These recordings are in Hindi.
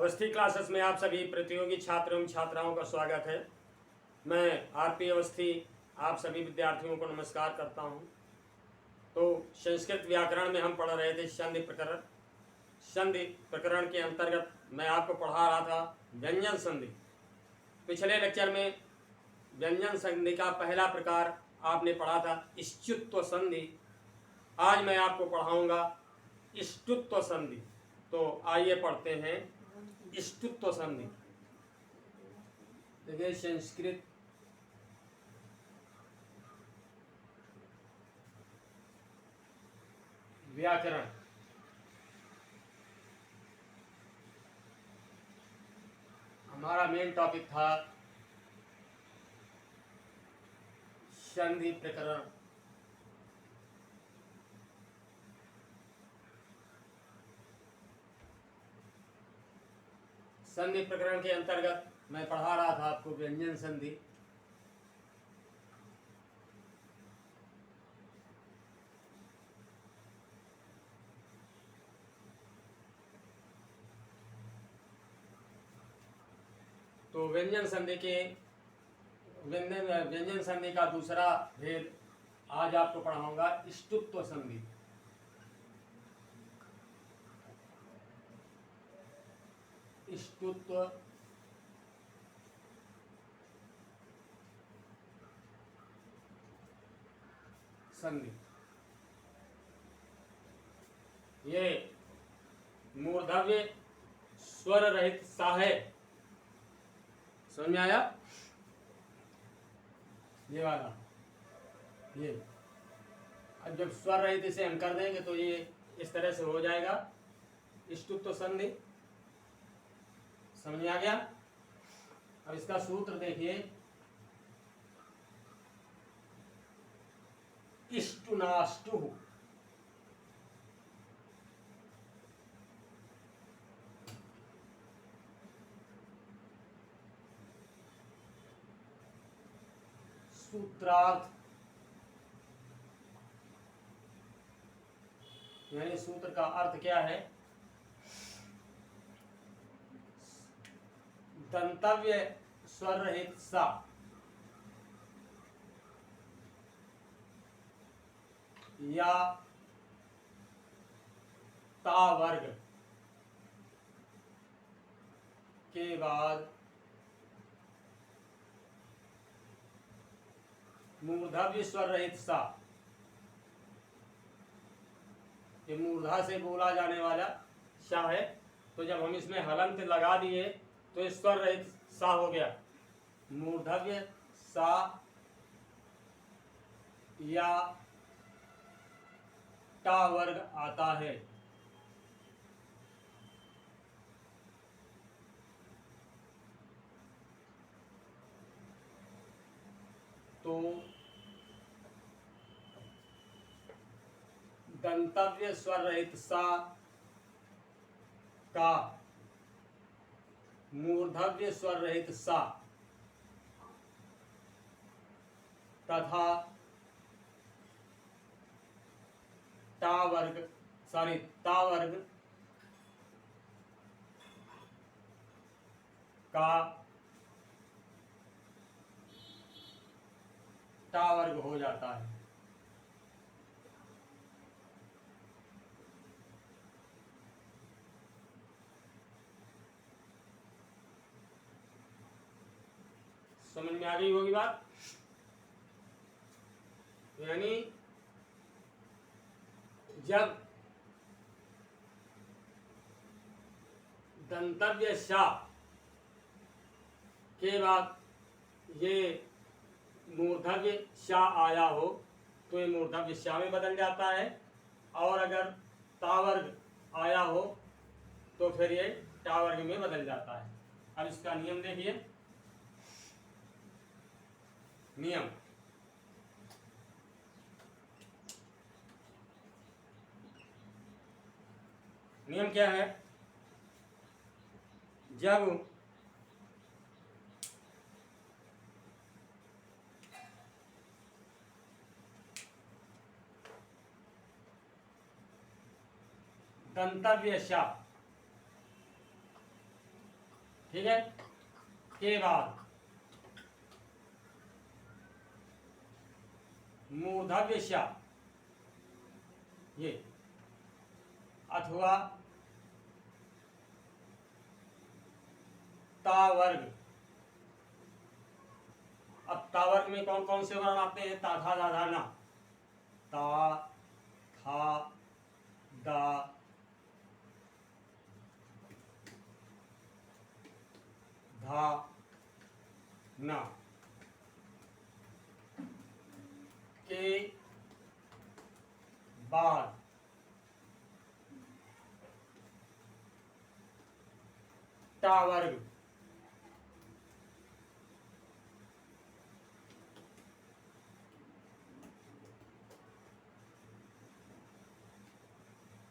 अवस्थी क्लासेस में आप सभी प्रतियोगी छात्रों एवं छात्राओं का स्वागत है। मैं आरपी अवस्थी आप सभी विद्यार्थियों को नमस्कार करता हूं। तो संस्कृत व्याकरण में हम पढ़ रहे थे संधि प्रकरण। संधि प्रकरण के अंतर्गत मैं आपको पढ़ा रहा था व्यंजन संधि। पिछले लेक्चर में व्यंजन संधि का पहला प्रकार आपने पढ़ा था इष्टुत्व संधि। आज मैं आपको पढ़ाऊंगा इष्टुत्व संधि। तो आइए पढ़ते हैं इष्टुत्व संधि। देखिए संस्कृत व्याकरण हमारा मेन टॉपिक था संधि प्रकरण। संधि प्रकरण के अंतर्गत मैं पढ़ा रहा था आपको व्यंजन संधि। तो व्यंजन संधि का दूसरा भेद आज आपको पढ़ाऊंगा इष्टुत्व संधि। इष्टुत्व संधि ये मूर्धव्य स्वर रहित सा है। समझ में आया? ये वाला ये अब जब स्वर रहित इसे हम कर देंगे तो ये इस तरह से हो जाएगा इष्टुत्व संधि। समझ में आ गया? अब इसका सूत्र देखिए इष्टुनाष्टु। सूत्रार्थ यानी सूत्र का अर्थ क्या है? दंतव्य स्वर रहित सा या ता वर्ग के बाद मूर्धव्य स्वर रहित सा। ये मूर्धा से बोला जाने वाला सा है। तो जब हम इसमें हलंत लगा दिए तो स्वर रहित सा हो गया। मूर्धव्य सा या टा वर्ग आता है। तो दंतव्य स्वर रहित सा का मूर्धव्य स्वर रहित सा तथा ता वर्ग का टा वर्ग हो जाता है। समझ में आ गई होगी बात? यानी जब दंतव्य शा के बाद ये मूर्धव्य शा आया हो तो ये मूर्धव्य शा में बदल जाता है, और अगर तावर्ग आया हो तो फिर ये टावर्ग में बदल जाता है। अब इसका नियम देखिए। नियम क्या है? जब दंतव्य शा ठीक है। के बाद मूर्धव्य श, ये अथवा ता वर्ग। अब ता वर्ग में कौन कौन से वर्ण आते हैं? ता था दा धा ना। ता था दा धा ना। के बाद टा वर्ग।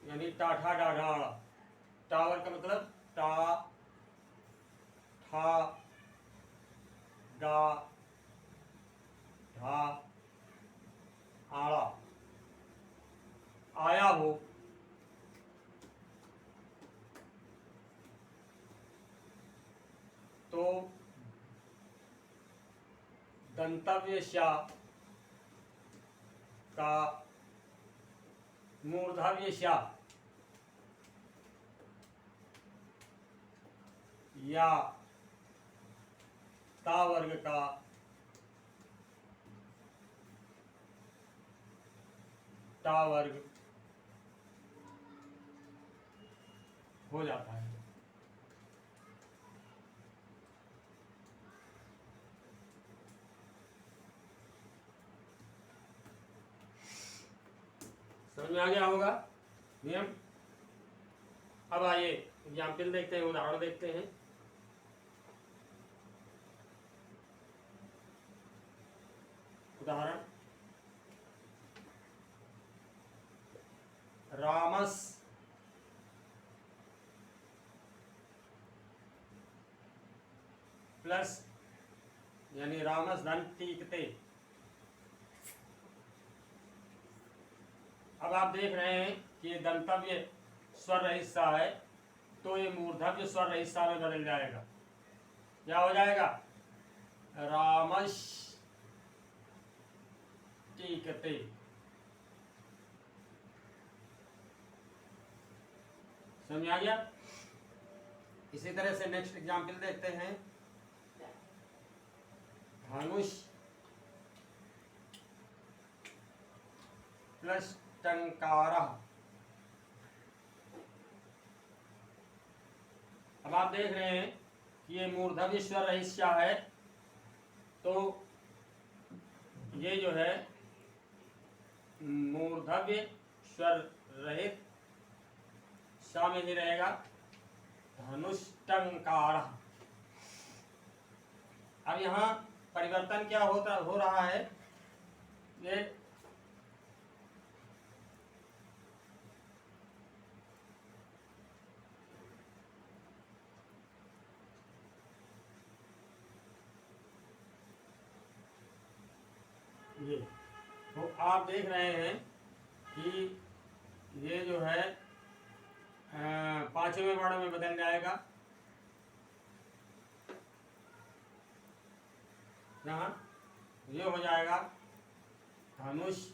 यानी टाठा डाढ़ा। टावर का मतलब टा ठा डा ढा आड़ा। आया हो तो दंतव्य शा का मूर्धव्य शा या ता वर्ग का टा वर्ग हो जाता है। समझ में आ गया होगा नियम। अब आइए एग्जाम्पल देखते हैं, उदाहरण देखते हैं। उदाहरण, रामस प्लस यानी रामस धन टीकते। अब आप देख रहे हैं कि ये दंतव्य स्वर रहित सा है, तो ये मूर्धव्य स्वर रहित सा में बदल जाएगा। क्या हो जाएगा? रामस टीकते। समझ आ गया? इसी तरह से नेक्स्ट एग्जाम्पल देखते हैं। धनुष प्लस टंकारा। अब आप देख रहे हैं कि ये मूर्धव्य स्वर रहित सा है, तो ये जो है मूर्धव्य स्वर रहित सा में ही रहेगा, धनुष टंकारा। अब यहाँ परिवर्तन क्या हो रहा है? ये तो आप देख रहे हैं कि ये जो है पांचवें वर्ण में बदल जाएगा। यहाँ ये हो जाएगा धनुष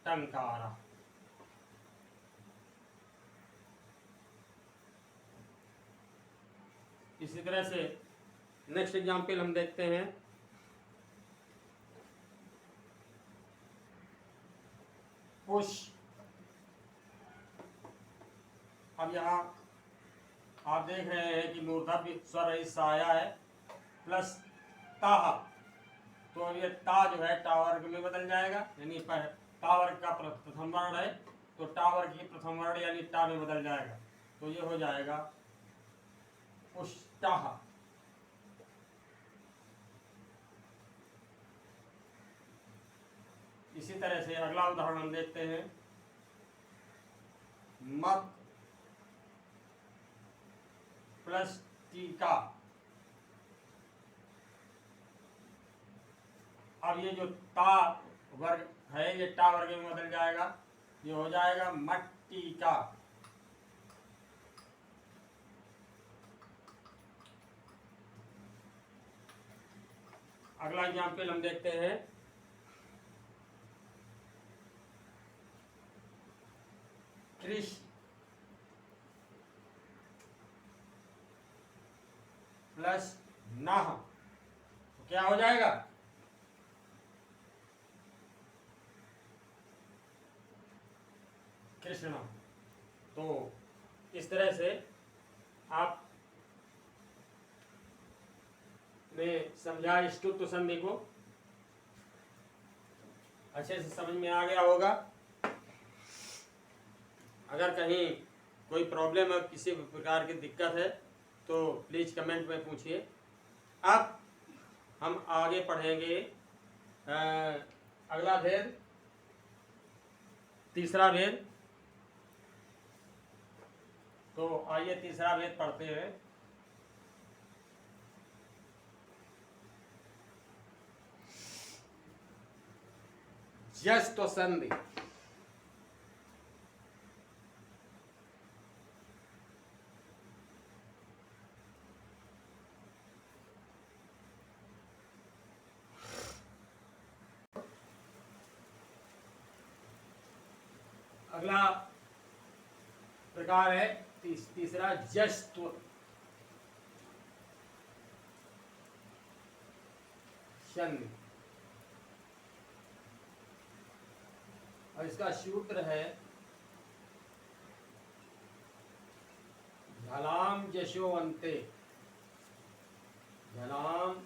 टंकारा। इसी तरह से नेक्स्ट एग्जाम्पल हम देखते हैं। पुष। अब यहाँ आप देख रहे हैं कि मूर्धव्य स्वर रहित सा आया है प्लस ताहा, तो अब ये ता जो है टा वर्ग में बदल जाएगा। यानी ता वर्ग का प्रथम वर्ण है, तो टा वर्ग की प्रथम वर्ण यानी टा में बदल जाएगा, तो ये हो जाएगा पुष्टाह। इसी तरह से अगला उदाहरण हम देखते हैं। मत प्लस टीका। अब ये जो ता वर्ग है ये टा वर्ग में बदल जाएगा, ये हो जाएगा मट्टी का। अगला एग्जाम्पल हम देखते हैं। कृष्ण प्लस नह, तो क्या हो जाएगा? कृष्ण। तो इस तरह से आप ने समझा ष्टुत्व संधि को, अच्छे से समझ में आ गया होगा। अगर कहीं कोई प्रॉब्लम है, किसी प्रकार की दिक्कत है तो प्लीज कमेंट में पूछिए। अब हम आगे पढ़ेंगे अगला भेद, तीसरा भेद। तो आइए तीसरा भेद पढ़ते हैं। जस्त्व संधि। अगला प्रकार है तीसरा जस्त्व संधि, और इसका सूत्र है झलाम जशो अंते, झलाम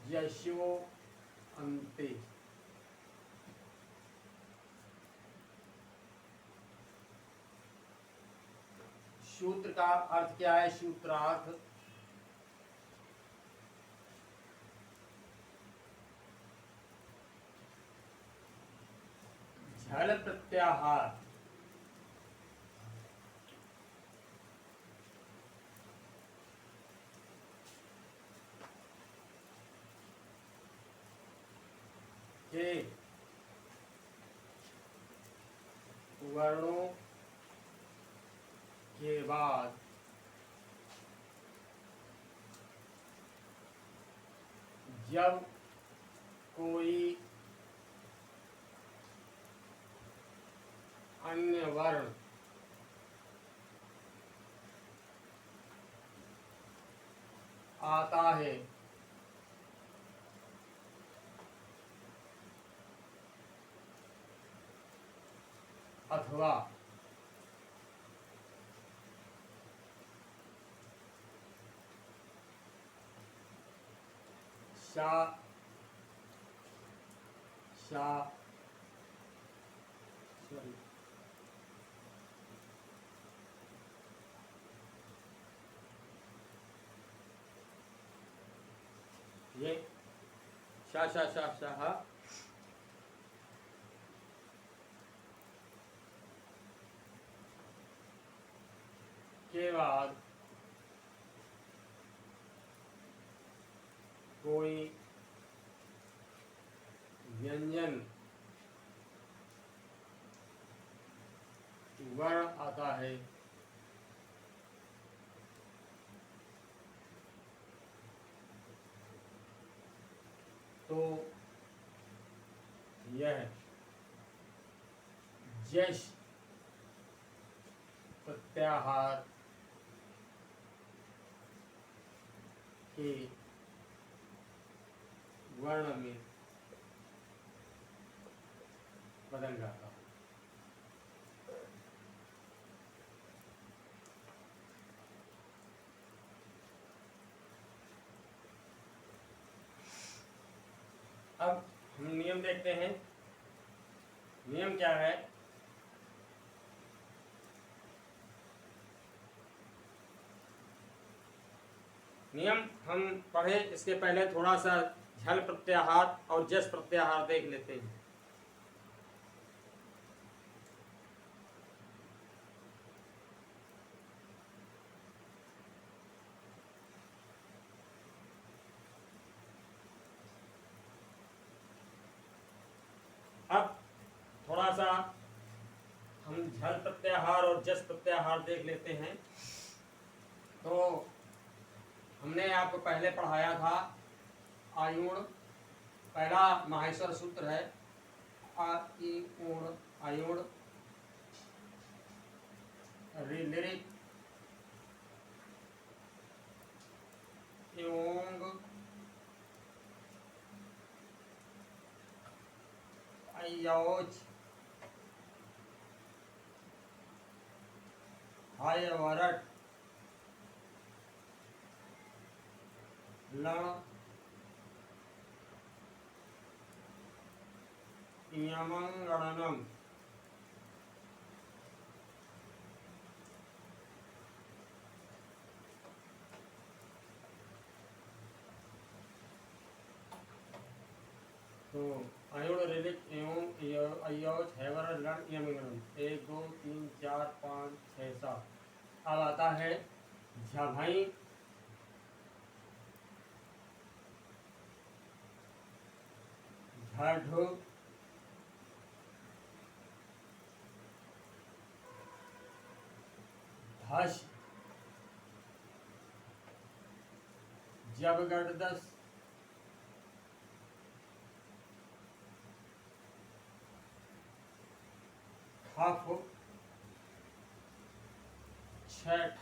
जशो अंते। सूत्र का अर्थ क्या है? सूत्रार्थ झल प्रत्याहार के वर्णों के बाद जब कोई अन्य वर्ण आता है अथवा ये शा शा शा शाह के बाद कोई व्यंजन वर्ण आता है तो यह जश प्रत्याहार के वर्ण में बदल जाता है। अब हम नियम देखते हैं। नियम क्या है? नियम हम पढ़े इसके पहले थोड़ा सा झल प्रत्याहार और जस प्रत्याहार देख लेते हैं। अब थोड़ा सा हम झल प्रत्याहार और जस प्रत्याहार देख लेते हैं। तो हमने आपको पहले पढ़ाया था आयुण, पहला माहेश्वर सूत्र है आयुण, आयुण लिरिक योंग अयोज हायवरट लण यमंगणनम। तो आयुण रिलिक एवं अयोज हैवर लण यमंगणनम 1 2 3 4 5 6 7। अब आता है झभाई, झढ, धश, जबगडदस, खफ, छठ,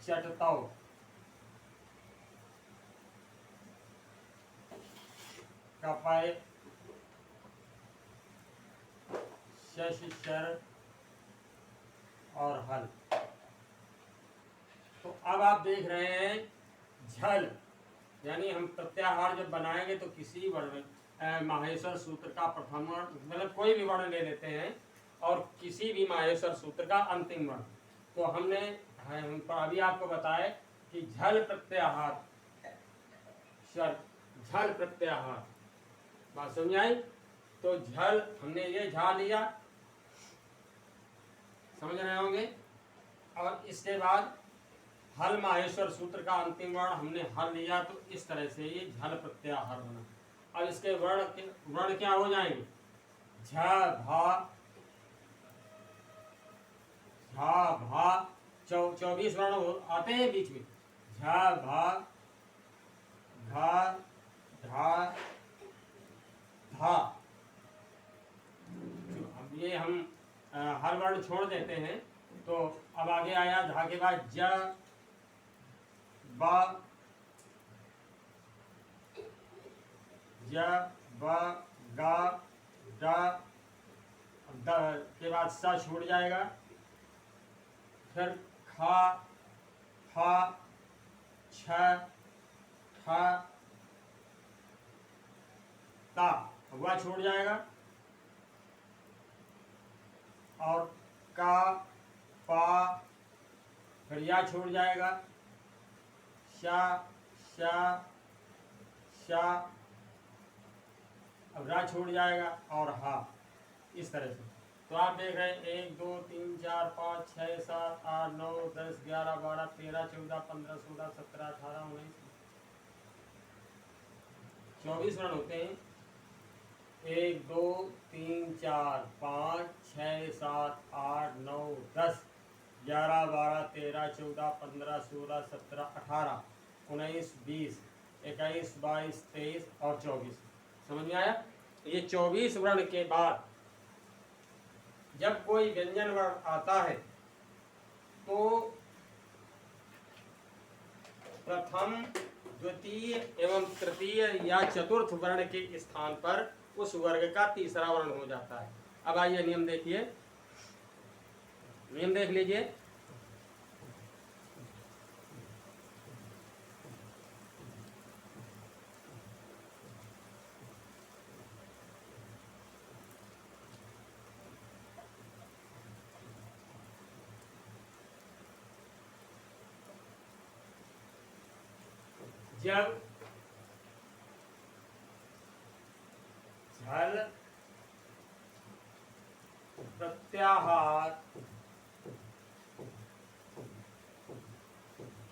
चटताव, कपाय, शर और हल। तो अब आप देख रहे हैं झल, यानी हम प्रत्याहार जब बनाएंगे तो किसी वर्ण माहेश्वर सूत्र का प्रथम वर्ण, मतलब कोई भी वर्ण ले लेते हैं और किसी भी माहेश्वर सूत्र का अंतिम वर्ण। तो हमने अभी आपको बताया कि झल प्रत्याहार, झल प्रत्याहार, बात समझ आई? तो झल हमने ये झा लिया, समझ रहे होंगे। और इसके बाद हल माहेश्वर सूत्र का अंतिम वर्ण हमने हल लिया, तो इस तरह से ये झल प्रत्याहार बना। अब इसके वर्ण क्या हो जाएंगे? झ भा 24 वर्ण आते हैं बीच में। झ भा घा धा धा। अब ये हम हर वर्ण छोड़ देते हैं। तो अब आगे आया झा के बाद ज ब ग ड के बाद सा छूट जाएगा, फिर खा फा छ ठ ता हुआ छूट जाएगा, और का पा फिर या छूट जाएगा, शा शा शा अब रा छूट जाएगा, और हा, इस तरह से। तो आप देख रहे हैं 1 2 3 4 5 6 7 8 9 10 11 12 13 14 15 16 17 18 19 24 वर्ण होते हैं। 1 2 3 4 5 6 7 8 9 10 11 12 13 14 15 16 17 18 19 20 21 22 23 और 24। समझ में आया? ये 24 वर्ण के बाद जब कोई व्यंजन वर्ण आता है तो प्रथम द्वितीय एवं तृतीय या चतुर्थ वर्ण के स्थान पर उस वर्ग का तीसरा वर्ण हो जाता है। अब आइए नियम देखिए, नियम देख लीजिए। जब झल प्रत्याहार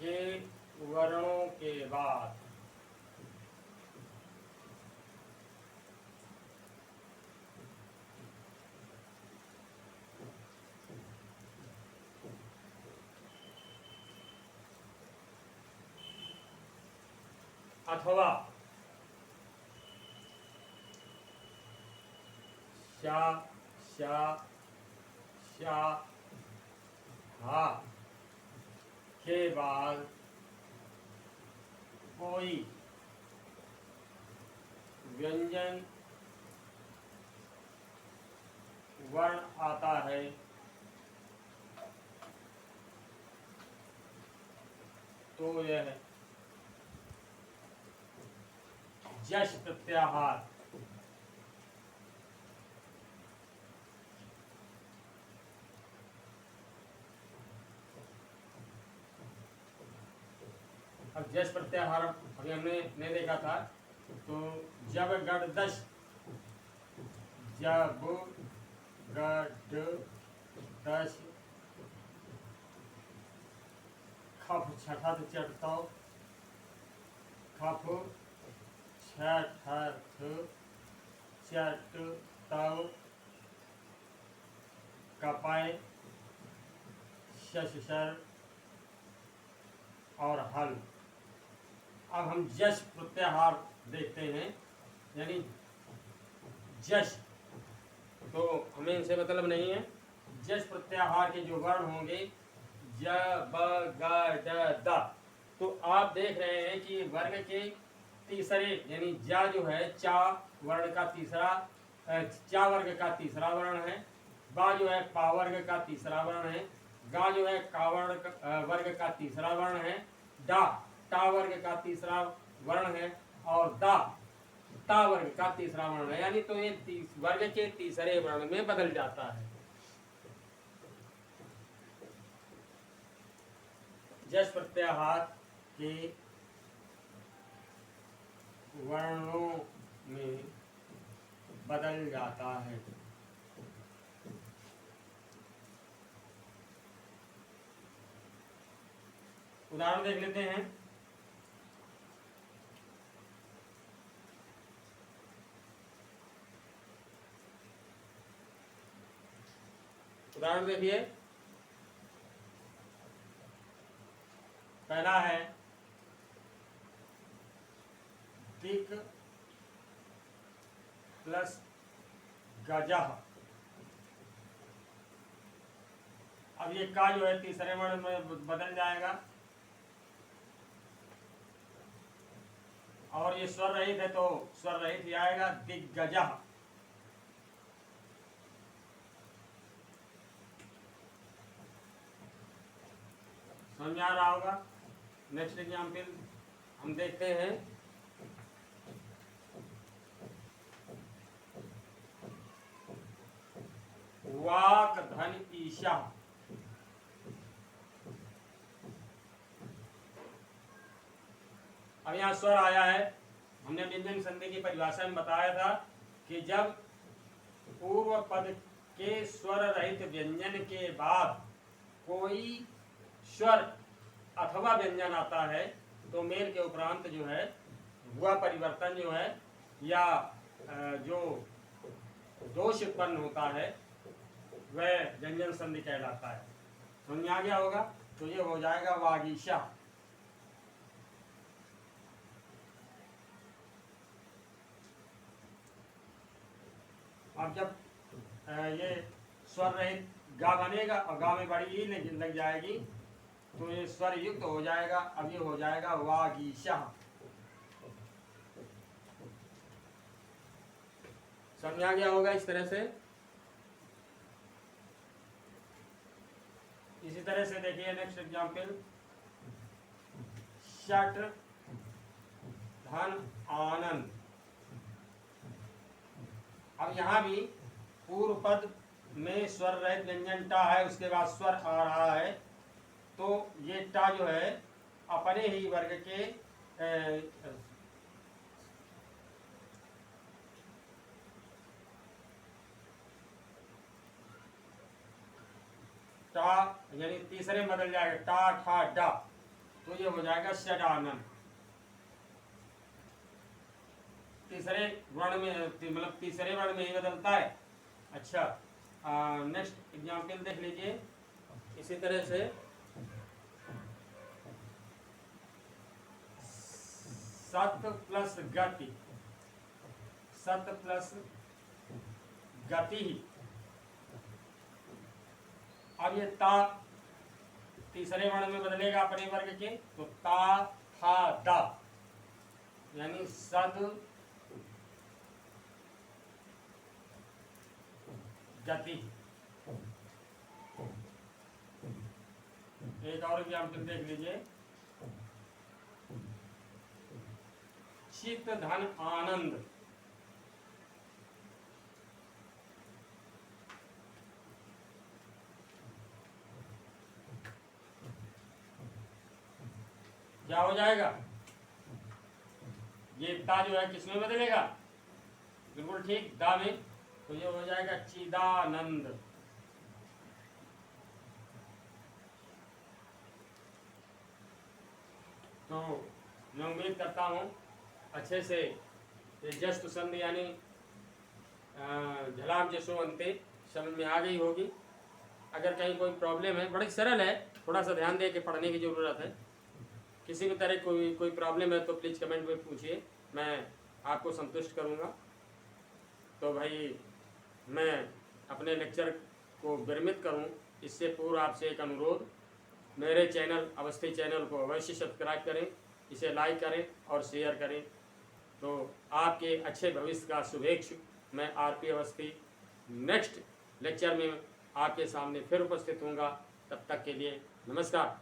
के वर्णों के बाद अथवा शा शा शा हा के बाद कोई व्यंजन वर्ण आता है तो यह जश प्रत्याहार अब जश प्रत्याहार अभी हमने नहीं देखा था। तो जब गडदश, जब गडदश खफ छठत चटतो, खफ छठत चटतो, कपाय शशर और हल। अब हम जश प्रत्याहार देखते हैं, यानी जश तो हमें इनसे मतलब नहीं है। जश प्रत्याहार के जो वर्ण होंगे ज ब ग ड द, तो आप देख रहे हैं कि वर्ग के तीसरे यानी जा जो है चा वर्ण का तीसरा, चा वर्ग का तीसरा वर्ण है, बा जो है पा वर्ग का तीसरा वर्ण है, गा जो है का वर्ग का तीसरा वर्ण है, डा टा वर्ग का तीसरा वर्ण है, और दा ता वर्ग का तीसरा वर्ण है। यानी तो ये वर्ग के तीसरे वर्ण में बदल जाता है। जश प्रत्याहार के वर्णों में बदल जाता है। उदाहरण देख लेते हैं। उदाहरण देखिए, पहला है दिक प्लस गजह। अब ये का जो है तीसरे वर्ण में बदल जाएगा, और ये स्वर रहित है तो स्वर रहित ही आएगा, दिग्गजः। समझ में आ रहा होगा। नेक्स्ट एग्जाम्पल हम देखते हैं। वाक धन ईशा। अब यहाँ स्वर आया है। हमने व्यंजन संधि की परिभाषा में बताया था कि जब पूर्व पद के स्वर रहित व्यंजन के बाद कोई स्वर अथवा व्यंजन आता है तो मेल के उपरांत जो है हुआ परिवर्तन जो है या जो दोष उत्पन्न होता है वह व्यंजन संधि कहलाता है। समझ में आ गया होगा। तो ये हो जाएगा वागीशा। अब जब ये स्वर रहित गा बनेगा और गा में बड़ी ई लग जाएगी तो ये स्वर युक्त हो जाएगा। अब ये हो जाएगा वागीशा। समझा गया होगा इस तरह से। इसी तरह से देखिए नेक्स्ट एग्जाम्पल, शट धन आनंद। अब यहाँ भी पूर्व पद में स्वर रहित व्यंजन टा है, उसके बाद स्वर आ रहा है तो ये टा जो है अपने ही वर्ग के टा यानी तीसरे में बदल जाएगा, टा ठा डा, तो ये हो जाएगा षडानन। तीसरे वर्ण में मतलब तीसरे वर्ण में ही बदलता है। अच्छा, नेक्स्ट एग्जाम्पल देख लीजिए। इसी तरह से सत प्लस गति, सत प्लस गति ही। अब ये ता तीसरे वर्ण में बदलेगा अपने वर्ग के, तो ता था दा, यानी सद गति। एक और एग्जाम्पल देख लीजिए, चित्त धन आनंद, क्या हो जाएगा? ये ता जो है किसमें बदलेगा? बिल्कुल ठीक, दा में, तो ये हो जाएगा चिदानंद। तो मैं उम्मीद करता हूँ अच्छे से ये जस्त संधि यानी झलाम जसो अंते समझ में आ गई होगी। अगर कहीं कोई प्रॉब्लम है, बड़ी सरल है, थोड़ा सा ध्यान दे के पढ़ने की ज़रूरत है। किसी भी तरह कोई प्रॉब्लम है तो प्लीज़ कमेंट में पूछिए, मैं आपको संतुष्ट करूँगा। तो भाई मैं अपने लेक्चर को विरमित करूँ इससे पूर्व आपसे एक अनुरोध, मेरे चैनल अवस्थी चैनल को अवश्य सब्सक्राइब करें, इसे लाइक करें और शेयर करें। तो आपके अच्छे भविष्य का शुभेच्छु मैं आरपी अवस्थी नेक्स्ट लेक्चर में आपके सामने फिर उपस्थित होऊंगा। तब तक के लिए नमस्कार।